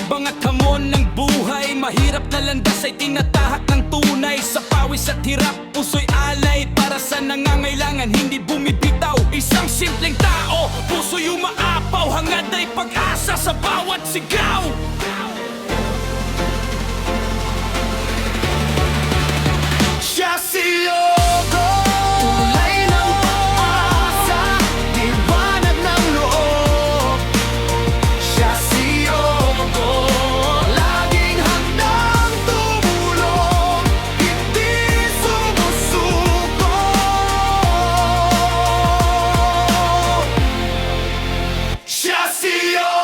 Matibang at hamon ng buhay, mahirap na landas ay tinatahak ng tunay. Sa pawis at hirap, puso'y alay para sa nangangailangan, hindi bumibitaw. Isang simpleng tao, puso'y umaapaw, hangad ay pag-asa sa bawat sigaw. Siya si Yogo, tulay ng pag-asa, liwanag ng loob. Siya si Yogo, laging handang tumulong, hindi sumusuko. Siya si Yogo.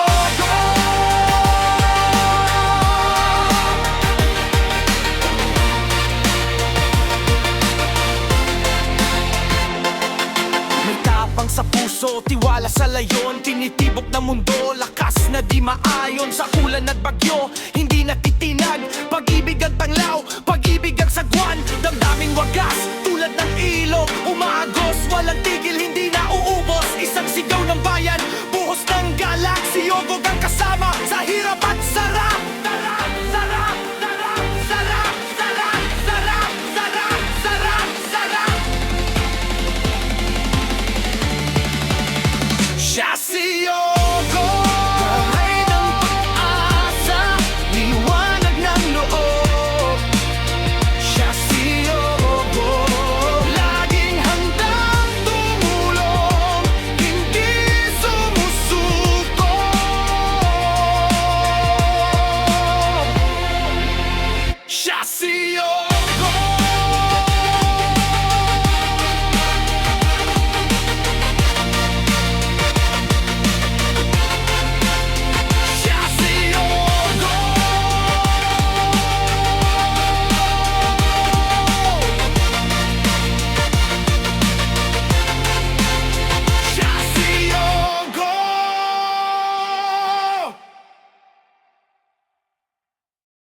Sa puso, tiwala sa layon, tinitibok ng mundo, lakas na di maayon. Sa ulan at bagyo, hindi natitinag, pag-ibig ang tanglaw, pag-ibig ang sagwan. Damdaming wagas, tulad ng ilog, umaagos, walang tigil, hindi na uubos. Isang sigaw ng bayan, buhos ng galaksy, Yogo ang kasama sa hirap at